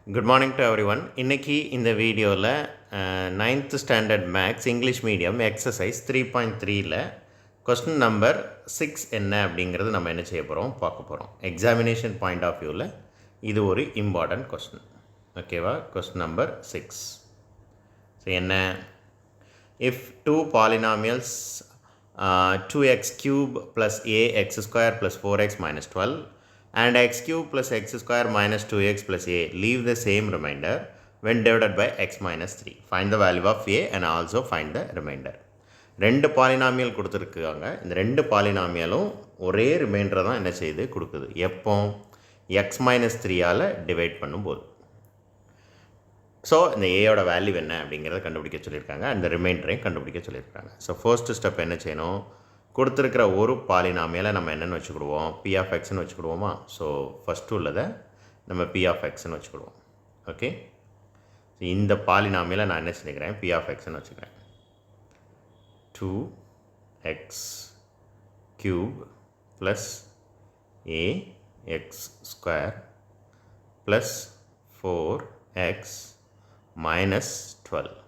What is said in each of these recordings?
Good morning to everyone. இன்னைக்கு இந்த வீடியோவில் 9th standard maths English medium exercise 3.3ல கொஸ்டின் நம்பர் 6 என்ன அப்படிங்கிறது நம்ம என்ன செய்ய போகிறோம் பார்க்க போகிறோம். எக்ஸாமினேஷன் பாயிண்ட் ஆஃப் வியூவில் இது ஒரு இம்பார்ட்டன்ட் கொஸ்டின். ஓகேவா? கொஸ்டின் நம்பர் 6 ஸோ என்ன, if two polynomials 2x cube plus ax square plus 4x minus 12 and x cube plus x square minus 2x plus a leave the same remainder when divided by x minus 3. Find the value of a and also find the remainder. ரெண்டு polynomial கொடுத்துருக்காங்க. இந்த ரெண்டு பாலினாமியலும் ஒரே ரிமைண்டரை தான் என்ன செய்யுது கொடுக்குது. எப்போ x minus 3ஆல் டிவைட் பண்ணும்போது. ஸோ இந்த ஏயோட வேல்யூ என்ன அப்படிங்கிறத கண்டுபிடிக்க சொல்லியிருக்காங்க. அந்த ரிமைண்டரையும் கண்டுபிடிக்க சொல்லியிருக்காங்க. ஸோ ஃபர்ஸ்ட் ஸ்டெப் என்ன செய்யணும், கொடுத்துருக்கிற ஒரு பாலினாமியலை நம்ம என்னென்னு வச்சுக்கிடுவோம், பி ஆஃப் எக்ஸ்ன்னு வச்சுக்கிடுவோமா. ஸோ ஃபஸ்ட்டு உள்ளதை நம்ம பி ஆஃப் எக்ஸ்ன்னு வச்சுக்கிடுவோம். ஓகே, இந்த பாலினாமியலை நான் என்ன செஞ்சுக்கிறேன், பி ஆஃப் எக்ஸ்ன்னு வச்சுக்கிறேன். 2x cube plus ax square plus 4x minus 12.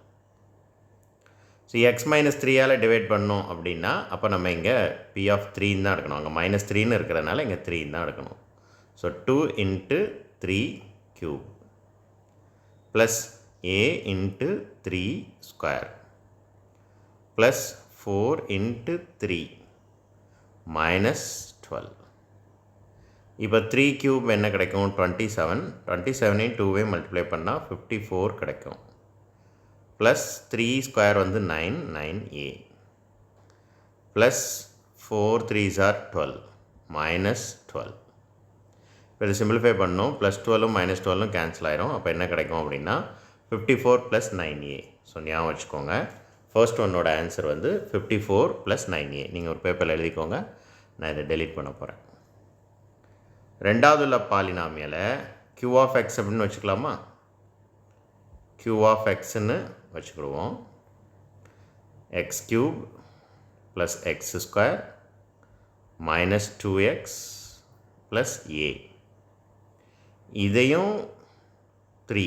So X minus 3ஆல் டிவைட் பண்ணோம் அப்படின்னா அப்போ நம்ம இங்கே பி ஆஃப் 3 தான் எடுக்கணும். அங்கே மைனஸ் 3ன்னு இருக்கிறதுனால இங்கே 3 தான் எடுக்கணும். So 2 × 3 cube plus a × 3 square plus 4 × 3 minus 12. இப்போ 3 cube என்ன கிடைக்கும், 27. 27ஐயும் 2ஐயும் மல்டிப்ளை பண்ணால் 54 கிடைக்கும். ப்ளஸ் 3 ஸ்கொயர் வந்து 9, 9a plus 4 3s are 12 minus 12. இப்போ இதை சிம்பிளிஃபை பண்ணோம். ப்ளஸ் 12ம் மைனஸ் 12ம் கேன்சல் ஆயிரும். அப்போ என்ன கிடைக்கும் அப்படின்னா 54 ப்ளஸ் 9a. ஸோ ஞாபகம் வச்சுக்கோங்க, ஃபர்ஸ்ட் ஒன்னோட ஆன்சர் வந்து 54 ப்ளஸ் 9a. நீங்கள் ஒரு பேப்பரில் எழுதிக்கோங்க, நான் இதை டெலீட் பண்ண போகிறேன். ரெண்டாவது உள்ள பாலினாமியலை q ஆஃப் எக்ஸ் அப்படின்னு வச்சுக்கலாமா. q ஆஃப் எக்ஸ்ன்னு வச்சுக்கிடுவோம். X cube plus X square minus 2x plus a. இதையும் 3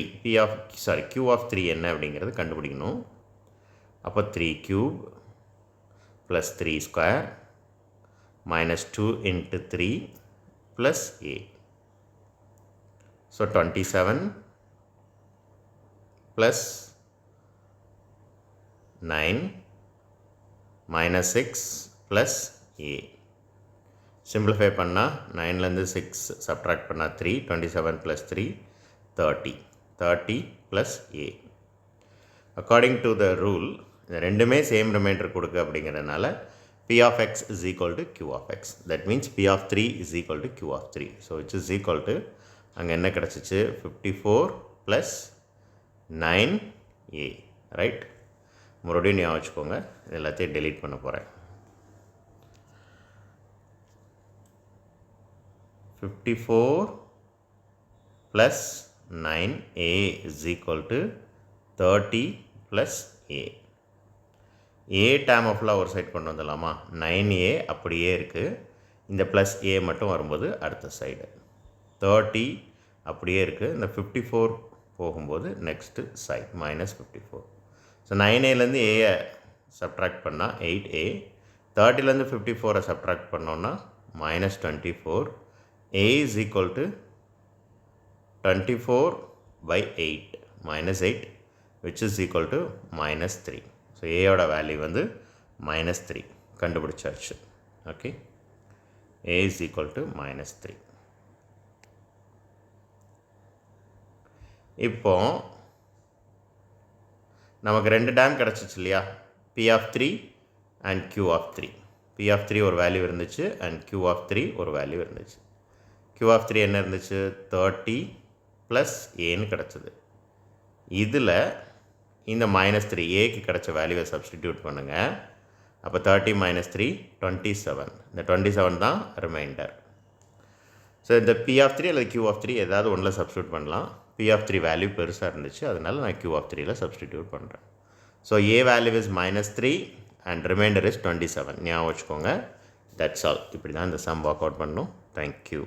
q ஆஃப் 3 என்ன அப்படிங்கிறது கண்டுபிடிக்கணும். அப்போ 3 cube plus 3 square minus 2 × 3 plus a. So 27 plus 9 minus 6 plus a. Simplify பண்ணா 9லேருந்து 6 subtract பண்ணா 3, 27 plus 3 30. 30 plus a. According to the rule, இந்த ரெண்டுமே same reminder கொடுக்கு அப்படிங்கிறதுனால p of x is equal to q of x. That means p of 3 is equal to q of 3. So which is equal to, அங்கே என்ன கிடச்சிச்சு, 54 plus 9a. Right, மறுபடியும் ஞாபகம் வச்சுக்கோங்க, எல்லாத்தையும் டெலீட் பண்ண போகிறேன். 54 plus 9a is equal to 30 plus a. A term ஆஃப்லாம் ஒரு சைட் கொண்டு வந்துடலாமா. 9a அப்படியே இருக்குது, இந்த ப்ளஸ் a மட்டும் வரும்போது அடுத்த சைடு 30 அப்படியே இருக்குது, இந்த 54 போகும்போது நெக்ஸ்ட்டு சைட் மைனஸ் 54. ஸோ 9aலேருந்து ஏயை சப்ட்ராக்ட் பண்ணால் 8a, 30லேருந்து 54 சப்ட்ராக்ட் பண்ணோன்னா minus 24. a is equal to 24/8 minus 8 which is equal to minus 3. So ஏயோட வேல்யூ வந்து மைனஸ் 3 கண்டுபிடிச்சாச்சு. Okay, A is equal to minus 3. இப்போ நமக்கு ரெண்டு டேம் கிடச்சிச்சு இல்லையா, P of 3 and q of 3. P of 3 ஒரு வேல்யூ இருந்துச்சு அண்ட் q ஆஃப் 3 ஒரு வேல்யூ இருந்துச்சு. q ஆஃப் 3 என்ன இருந்துச்சு, 30 ப்ளஸ் ஏன்னு கிடச்சிது. இதில் இந்த மைனஸ் 3 ஏக்கு கிடச்ச வேல்யூவை சப்ஸ்டிடியூட் பண்ணுங்கள். அப்போ 30 மைனஸ் 3 27. இந்த 27 தான் ரிமைண்டர். ஸோ இந்த பி ஆஃப் 3 அல்லது q ஆஃப் 3 ஏதாவது ஒன்றில் சப்ஸ்டியூட் பண்ணலாம். பி ஆஃப் 3 வேல்யூ பெருசாக இருந்துச்சு, அதனால் நான் q ஆஃப் 3ல் சப்ஸ்டிடியூட் பண்ணுறேன். So A value is minus 3 and reminder is 27. ஞாபகம் வச்சுக்கோங்க. That's all. இப்படி தான் இந்த சம் ஒர்க் அவுட் பண்ணணும். தேங்க்யூ.